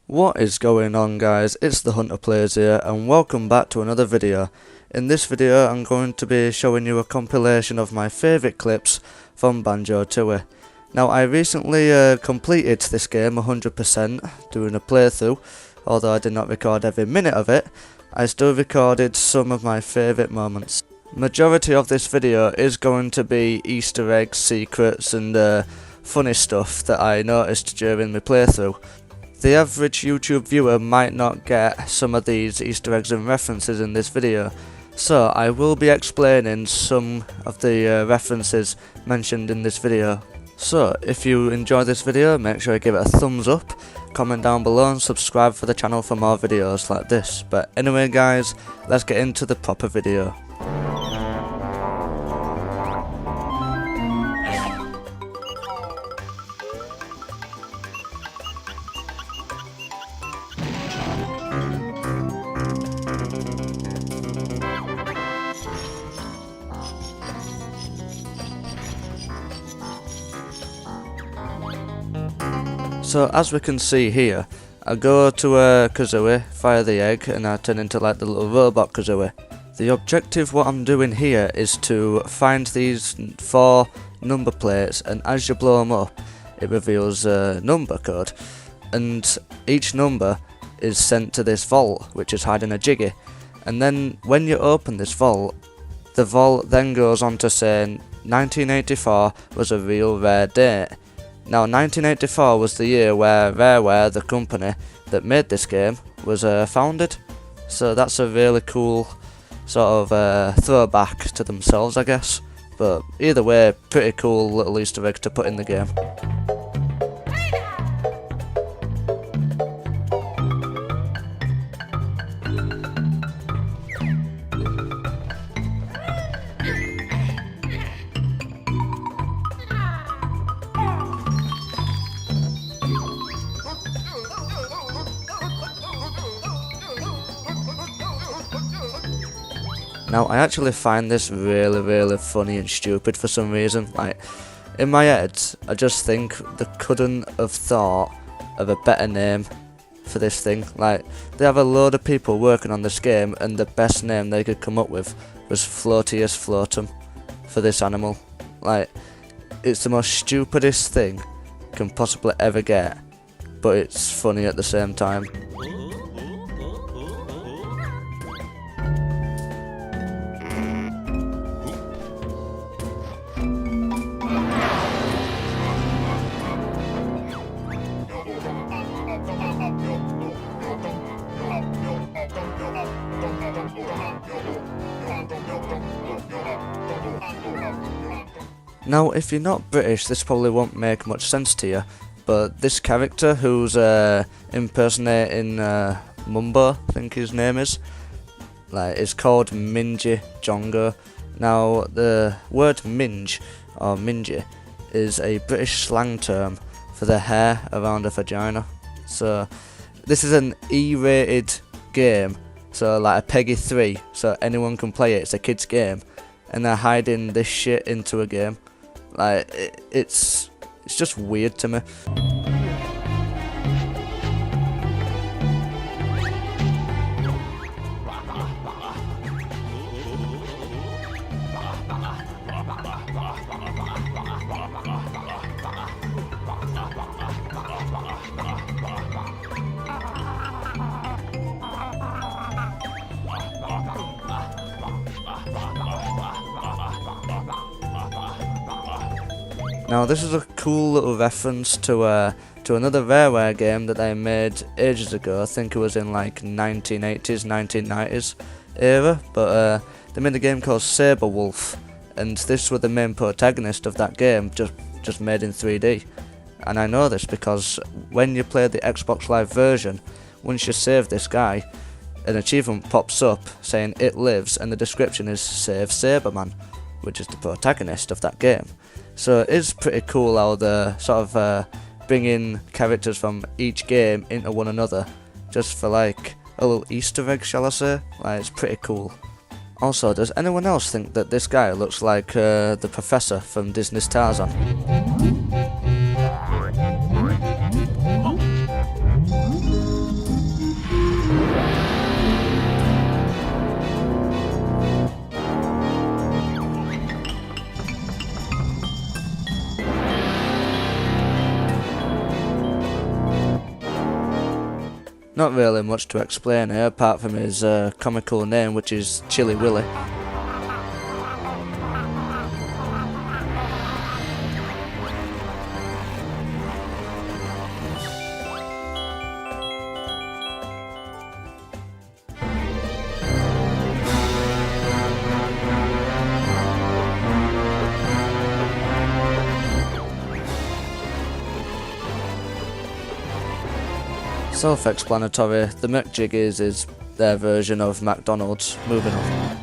What is going on, guys? It's the Hunter Players here, and welcome back to another video. In this video I'm going to be showing you a compilation of my favourite clips from Banjo-Kazooie. Now, I recently completed this game 100% doing a playthrough. Although I did not record every minute of it, I still recorded some of my favourite moments. Majority of this video is going to be Easter eggs, secrets and funny stuff that I noticed during my playthrough. The average YouTube viewer might not get some of these Easter eggs and references in this video, so I will be explaining some of the references mentioned in this video. So if you enjoy this video, make sure you give it a thumbs up, comment down below and subscribe for the channel for more videos like this. But anyway guys, let's get into the proper video. So as we can see here, I go to Kazooie, fire the egg, and I turn into like the little robot Kazooie. The objective what I'm doing here is to find these 4 number plates, and as you blow them up, it reveals a number code. And each number is sent to this vault, which is hiding a jiggy. And then when you open this vault, the vault then goes on to say 1984 was a real rare date. Now 1984 was the year where Rareware, the company that made this game, was founded. So that's a really cool sort of throwback to themselves, I guess. But either way, pretty cool little Easter egg to put in the game. Now, I actually find this really funny and stupid for some reason. Like, in my head, I just think they couldn't have thought of a better name for this thing. Like, they have a load of people working on this game, and the best name they could come up with was Floatius Floatum for this animal. Like, it's the most stupidest thing you can possibly ever get, but it's funny at the same time. Now, if you're not British, this probably won't make much sense to you, but this character who's impersonating Mumbo, I think his name is called Mingy Jongo. Now, the word minge, or mingy, is a British slang term for the hair around a vagina. So, this is an E-rated game, so like a Peggy 3, so anyone can play it, it's a kid's game, and they're hiding this shit into a game. Like, it's just weird to me. Now, this is a cool little reference to another Rareware game that they made ages ago. I think it was in like 1980s, 1990s era, but they made a game called Saber Wolf, and this was the main protagonist of that game, just made in 3D. And I know this because when you play the Xbox Live version, once you save this guy, an achievement pops up saying it lives, and the description is Save Saberman, which is the protagonist of that game. So it is pretty cool how they sort of bring in characters from each game into one another, just for like a little Easter egg, shall I say. Like, it's pretty cool. Also, does anyone else think that this guy looks like the professor from Disney's Tarzan? Not really much to explain here, apart from his comical name, which is Chilly Willy. Self-explanatory, the McJiggies is their version of McDonald's. Moving on.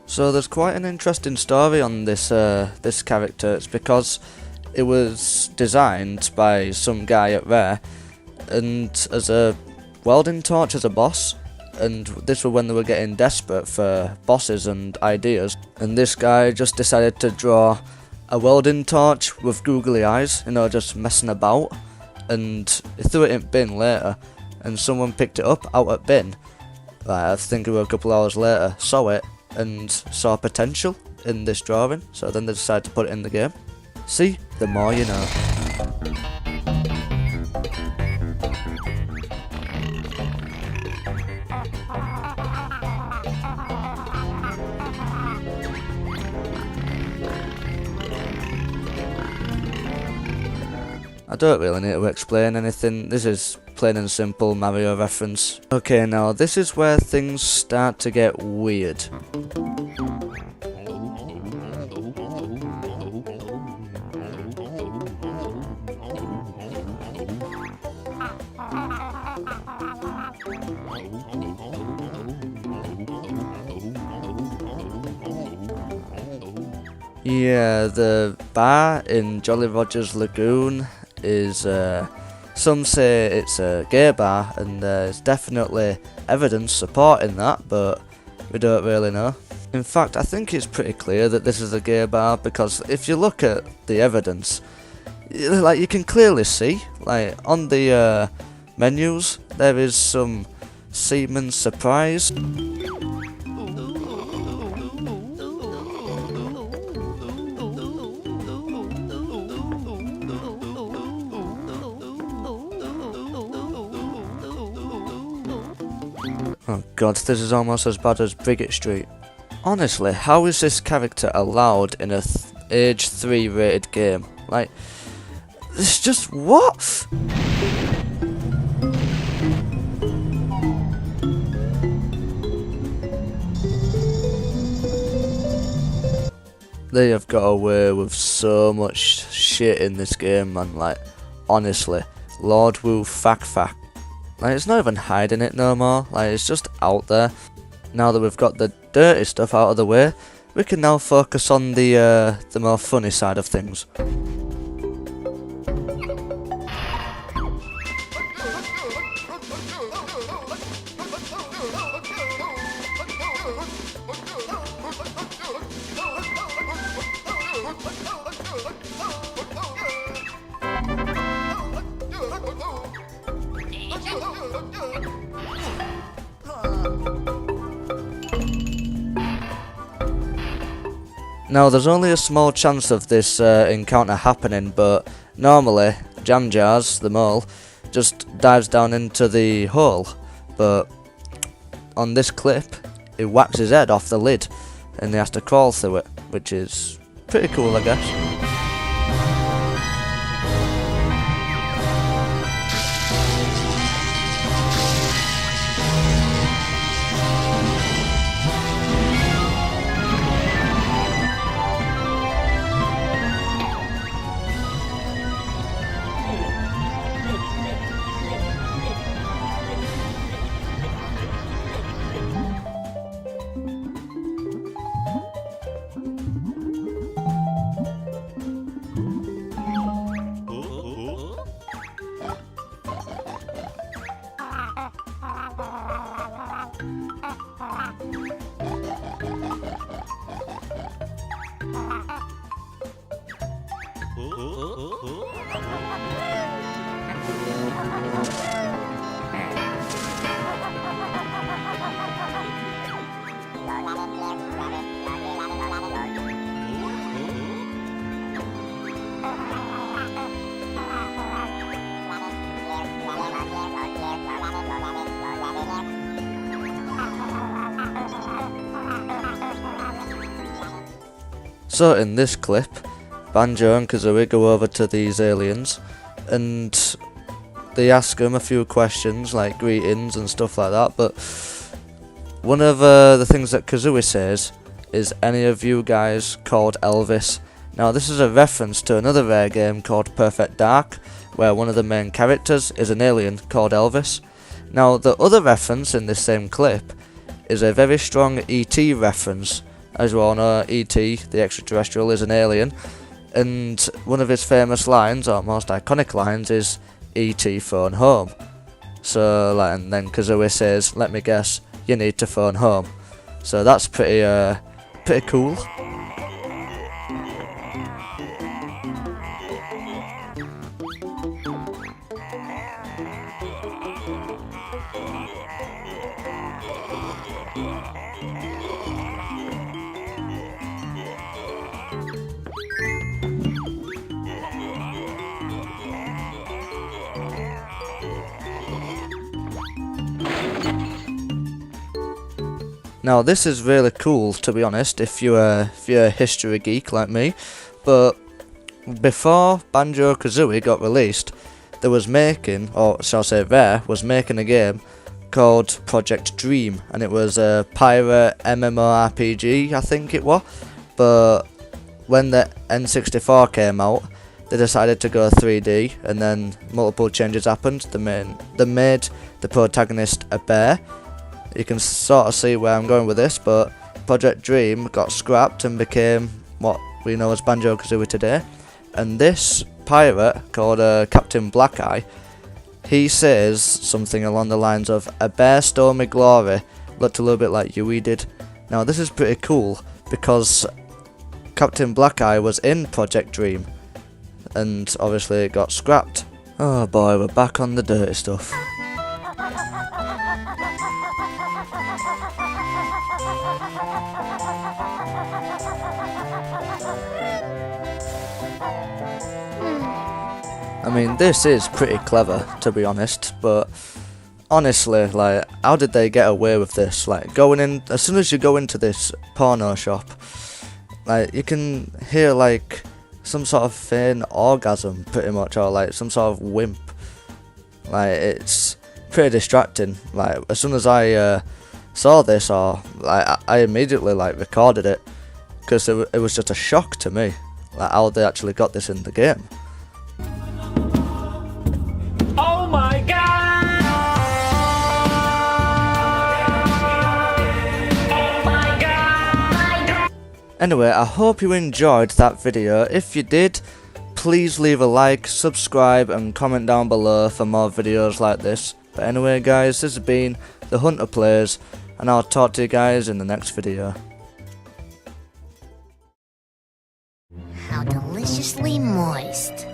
So there's quite an interesting story on this this character. It's because it was designed by some guy at Rare, and as a welding torch as a boss. And this was when they were getting desperate for bosses and ideas, and this guy just decided to draw a welding torch with googly eyes, you know, just messing about, and he threw it in bin later, and someone picked it up out at bin, I think it was a couple hours later, saw it, and saw potential in this drawing, so then they decided to put it in the game. See, the more you know. I don't really need to explain anything, this is plain and simple Mario reference. Okay, now this is where things start to get weird. Yeah, the bar in Jolly Roger's Lagoon is, some say it's a gay bar, and there's definitely evidence supporting that, but we don't really know. In fact, I think it's pretty clear that this is a gay bar, because if you look at the evidence, like, you can clearly see, like, on the menus, there is some semen surprise. Oh god, this is almost as bad as Brigitte Street. Honestly, how is this character allowed in a age 3 rated game? Like, it's just what? They have got away with so much shit in this game, man. Like, honestly, Lord Wu Fak Fak. Like, it's not even hiding it no more, like, it's just out there. Now that we've got the dirty stuff out of the way, we can now focus on the more funny side of things. Now, there's only a small chance of this encounter happening, but normally Jam Jars, the mole, just dives down into the hole, but on this clip, he whacks his head off the lid, and he has to crawl through it, which is pretty cool, I guess. So in this clip, Banjo and Kazooie go over to these aliens and they ask them a few questions like greetings and stuff like that, but one of the things that Kazooie says is, "Any of you guys called Elvis?" Now this is a reference to another rare game called Perfect Dark, where one of the main characters is an alien called Elvis. Now the other reference in this same clip is a very strong E.T. reference. As you all know, E.T., the extraterrestrial, is an alien, and one of his famous lines, or most iconic lines, is E.T. phone home. So and then Kazooie says, "Let me guess, you need to phone home." So that's pretty cool. Now this is really cool, to be honest, if you're a history geek like me, but before Banjo-Kazooie got released, there was making, or shall I say Rare, was making a game called Project Dream, and it was a pirate MMORPG, I think it was, but when the N64 came out, they decided to go 3D, and then multiple changes happened. They made the protagonist a bear. You can sort of see where I'm going with this, but Project Dream got scrapped and became what we know as Banjo-Kazooie today. And this pirate, called Captain Black Eye, he says something along the lines of, "A bear stole me glory," looked a little bit like Yui did. Now this is pretty cool, because Captain Black Eye was in Project Dream, and obviously it got scrapped. Oh boy, we're back on the dirty stuff. I mean, this is pretty clever, to be honest, but honestly, like, how did they get away with this? Like, going in, as soon as you go into this porno shop, like, you can hear, like, some sort of feign orgasm, pretty much, or, like, some sort of wimp. Like, it's pretty distracting. Like, as soon as I saw this, or, like, I immediately, like, recorded it, because it was just a shock to me, like, how they actually got this in the game. Oh my god! Oh my god! Anyway, I hope you enjoyed that video. If you did, please leave a like, subscribe and comment down below for more videos like this. But anyway guys, this has been The Hunter Plays, and I'll talk to you guys in the next video. How deliciously moist.